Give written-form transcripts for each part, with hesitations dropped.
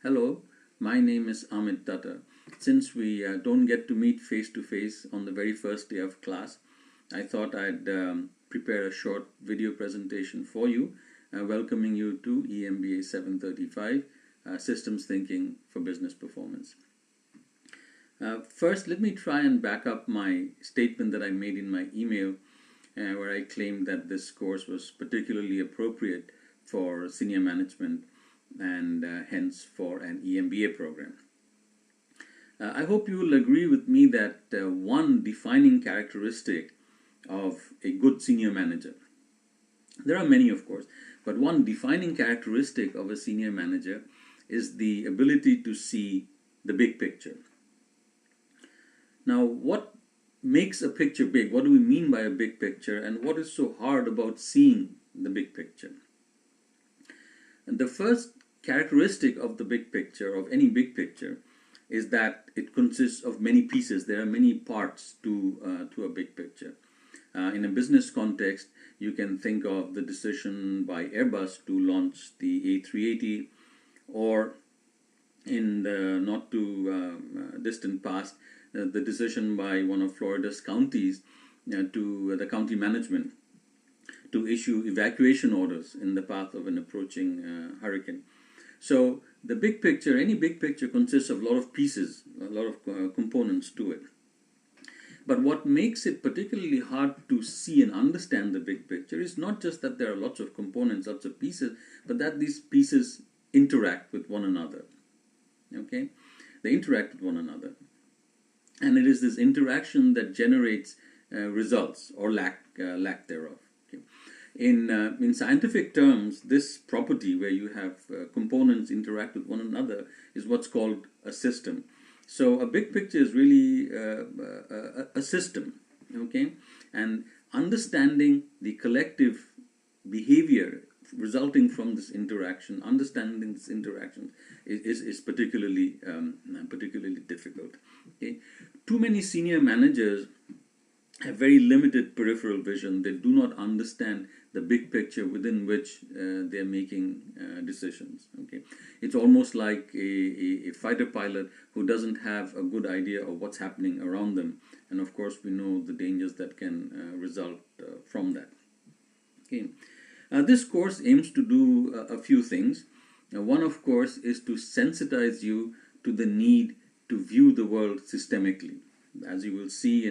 Hello, my name is Amit Datta. Since we don't get to meet face to face on the very first day of class, I thought I'd prepare a short video presentation for you, welcoming you to EMBA 735 Systems Thinking for Business Performance. First, let me try and back up my statement that I made in my email, where I claimed that this course was particularly appropriate for senior management and hence for an EMBA program. I hope you will agree with me that one defining characteristic of a good senior manager, there are many of course, but one defining characteristic of a senior manager is the ability to see the big picture. Now, what makes a picture big? What do we mean by a big picture, and what is so hard about seeing the big picture? And the first characteristic of the big picture, of any big picture, is that it consists of many pieces. There are many parts to a big picture. In a business context, you can think of the decision by Airbus to launch the A380, or in the not too distant past, the decision by one of Florida's counties to the county management to issue evacuation orders in the path of an approaching hurricane. So the big picture, any big picture, consists of a lot of pieces, a lot of components to it. But what makes it particularly hard to see and understand the big picture is not just that there are lots of components, lots of pieces, but that these pieces interact with one another. Okay? They interact with one another. And it is this interaction that generates results or lack thereof. Okay? In scientific terms, this property where you have components interact with one another is what's called a system. So a big picture is really a system, okay? And understanding the collective behavior resulting from this interaction, understanding this interaction is particularly difficult. Okay? Too many senior managers have very limited peripheral vision. They do not understand the big picture within which they are making decisions. Okay, it's almost like a fighter pilot who doesn't have a good idea of what's happening around them, and of course we know the dangers that can result from that. Okay, this course aims to do a few things. One, of course, is to sensitize you to the need to view the world systemically. As you will see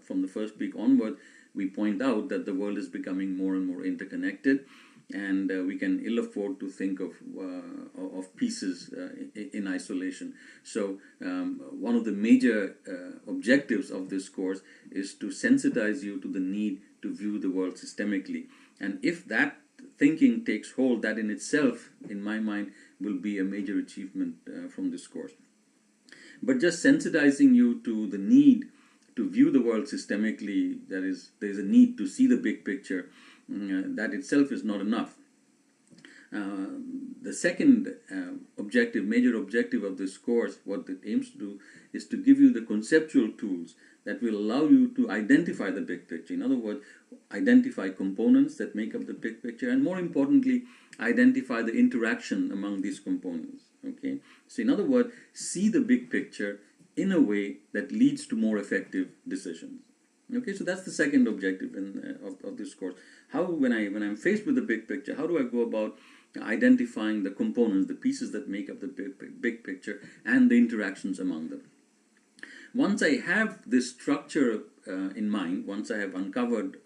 from the first week onward, we point out that the world is becoming more and more interconnected, and we can ill afford to think of pieces in isolation. So one of the major objectives of this course is to sensitize you to the need to view the world systemically. And if that thinking takes hold, that in itself, in my mind, will be a major achievement from this course. But just sensitizing you to the need to view the world systemically, that is, there is a need to see the big picture, that itself is not enough. The second major objective of this course, what it aims to do, is to give you the conceptual tools that will allow you to identify the big picture. In other words, identify components that make up the big picture, and more importantly, identify the interaction among these components. Okay, so in other words, see the big picture in a way that leads to more effective decisions. Okay, so that's the second objective of this course. How, when I'm faced with the big picture, how do I go about identifying the components, the pieces that make up the big picture, and the interactions among them? Once I have this structure in mind, once I have uncovered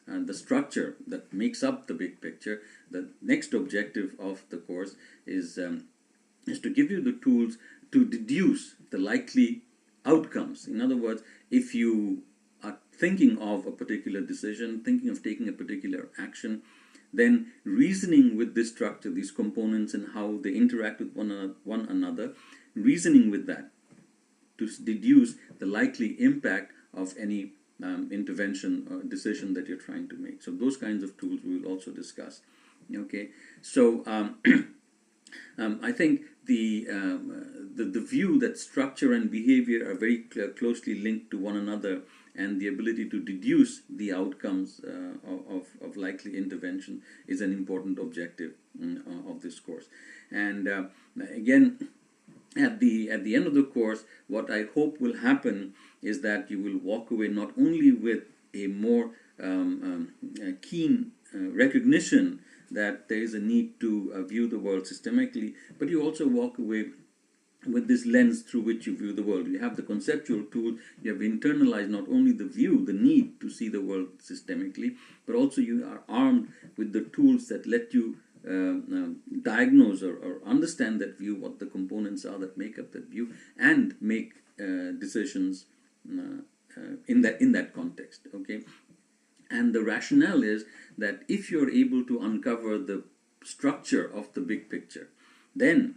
the structure that makes up the big picture, the next objective of the course is to give you the tools to deduce the likely outcomes. In other words, if you are thinking of a particular decision, thinking of taking a particular action, then reasoning with this structure, these components, and how they interact with one another, reasoning with that to deduce the likely impact of any intervention or decision that you're trying to make. So those kinds of tools we will also discuss. Okay, so I think the view that structure and behavior are very closely linked to one another, and the ability to deduce the outcomes of likely intervention is an important objective of this course. And again, at the end of the course, what I hope will happen is that you will walk away not only with a more keen recognition that there is a need to view the world systemically, but you also walk away with this lens through which you view the world. You have the conceptual tool, you have internalized not only the view, the need to see the world systemically, but also you are armed with the tools that let you diagnose or understand that view, what the components are that make up that view, and make decisions in that context. Okay, and the rationale is that if you're able to uncover the structure of the big picture, then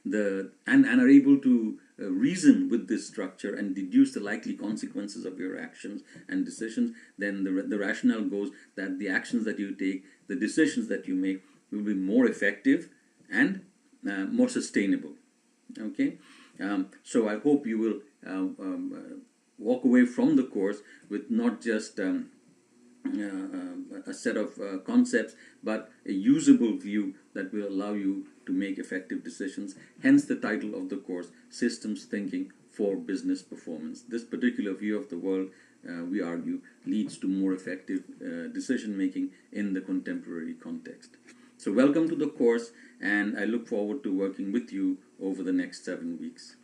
and are able to reason with this structure and deduce the likely consequences of your actions and decisions, then the rationale goes that the actions that you take, the decisions that you make, will be more effective and more sustainable. Okay, so I hope you will walk away from the course with not just a set of concepts, but a usable view that will allow you to make effective decisions. Hence the title of the course, Systems Thinking for Business Performance. This particular view of the world, we argue, leads to more effective decision making in the contemporary context. So welcome to the course, and I look forward to working with you over the next 7 weeks.